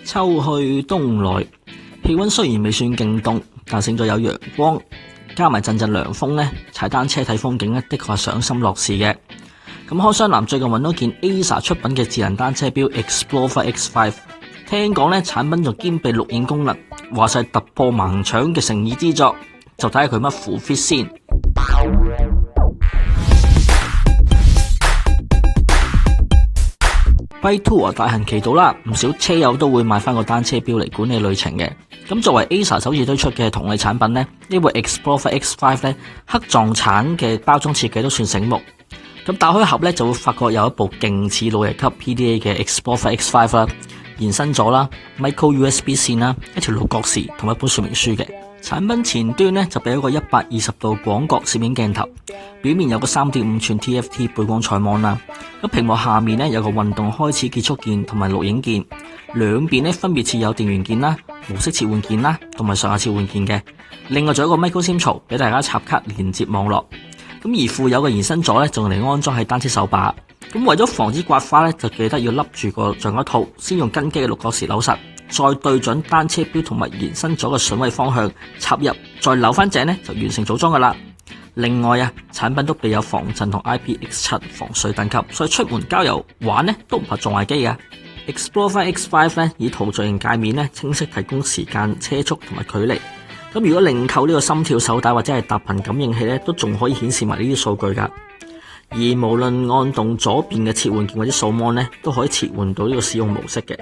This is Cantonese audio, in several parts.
秋去冬來，氣溫雖然未算勁凍，但勝在有陽光，加埋陣陣涼風呢，踩單車睇風景呢，的確係賞心樂事嘅。咁開箱男最近揾到件 Acer 出品嘅智能單車錶 Explorer X5， 聽講呢產品仲兼備錄影功能，話晒突破盲腸嘅誠意之作，就睇下佢乜副 fit 先。Bike Tour 大行其道啦，唔少車友都會買翻個單車錶嚟管理旅程嘅。咁作為 Acer 首次推出嘅同類產品呢部 Explorer X5 呢，黑撞橙嘅包裝設計都算醒目。咁打開盒呢，就會發覺有一部勁似路人級 PDA 嘅 Explorer X5 啦，延伸咗啦 ，Micro USB 線啦，一條路角匙同一本說明書嘅。產品前端呢，就俾一個120度廣角攝影鏡頭，表面有個3.5寸 TFT 背光彩芒啦。咁屏幕下面呢，有個運動開始結束鍵同埋錄影鍵，兩邊呢，分別設有電源鍵啦、模式切換鍵啦同埋上下切換鍵嘅。另外仲有一個 micro SIM 槽俾大家插卡連接網絡。咁而附有嘅延伸座呢，仲嚟安裝喺單車手把。咁為咗防止刮花呢，就記得要笠住個橡膠套，先用跟機嘅六角匙扭實，再對準單車錶同埋延伸咗嘅損位方向插入，再扭翻正呢，就完成組裝噶啦。另外啊，產品都備有防震同 IPX7 防水等級，所以出門郊遊玩呢都唔怕撞壞機噶。Explorer X5 呢，以圖像型界面呢，清晰提供時間、車速同埋距離。咁如果另購呢個心跳手帶或者係踏頻感應器呢，都仲可以顯示埋呢啲數據噶。而無論按動左邊嘅切換鍵或者掃芒呢，都可以切換到呢個使用模式嘅。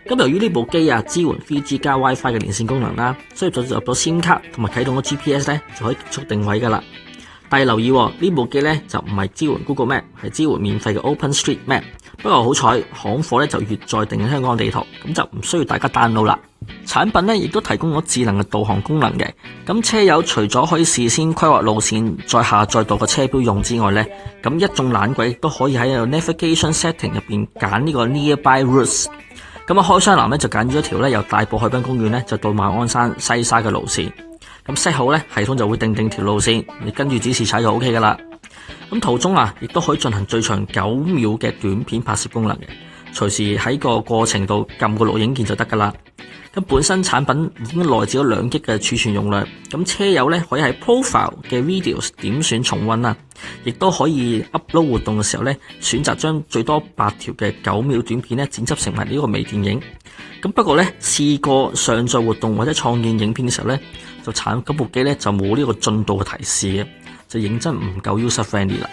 咁由於呢部機啊支援 3G 加 WiFi 嘅連線功能啦，所以就入咗 SIM 卡同埋啟動咗 GPS 呢，就可以急速定位噶啦。但係留意呢部機呢，就唔係支援 Google Map， 係支援免費嘅 OpenStreetMap。不過好彩行貨呢就越在定香港地圖，咁就唔需要大家 download 啦。產品呢亦都提供咗智能嘅導航功能嘅。咁車友除咗可以事先規劃路線，再下載到個車錶用之外呢，咁一眾懶鬼都可以喺個 Navigation Setting 入邊揀呢個 Nearby Routes。咁開箱男呢就揀咗一條呢由大埔海濱公園呢就到馬鞍山西沙嘅路線。咁 set 好呢，系統就會定條路線，你跟住指示踩就 OK 噶啦。咁途中啊，亦都可以進行最長9秒嘅短片拍攝功能嘅，隨時喺個過程度撳個錄影鍵就得噶啦。咁本身產品已經內置咗2 GB 嘅儲存容量，咁車友呢可以喺 Profile 嘅 Videos 點選重溫啦，亦都可以 upload 活動嘅時候呢，選擇將最多8條嘅9秒短片呢剪輯成為呢個微電影。咁不過呢，試過上載活動或者創建影片嘅時候呢，就部機呢就冇呢個進度嘅提示嘅，就認真唔夠 user friendly 啦。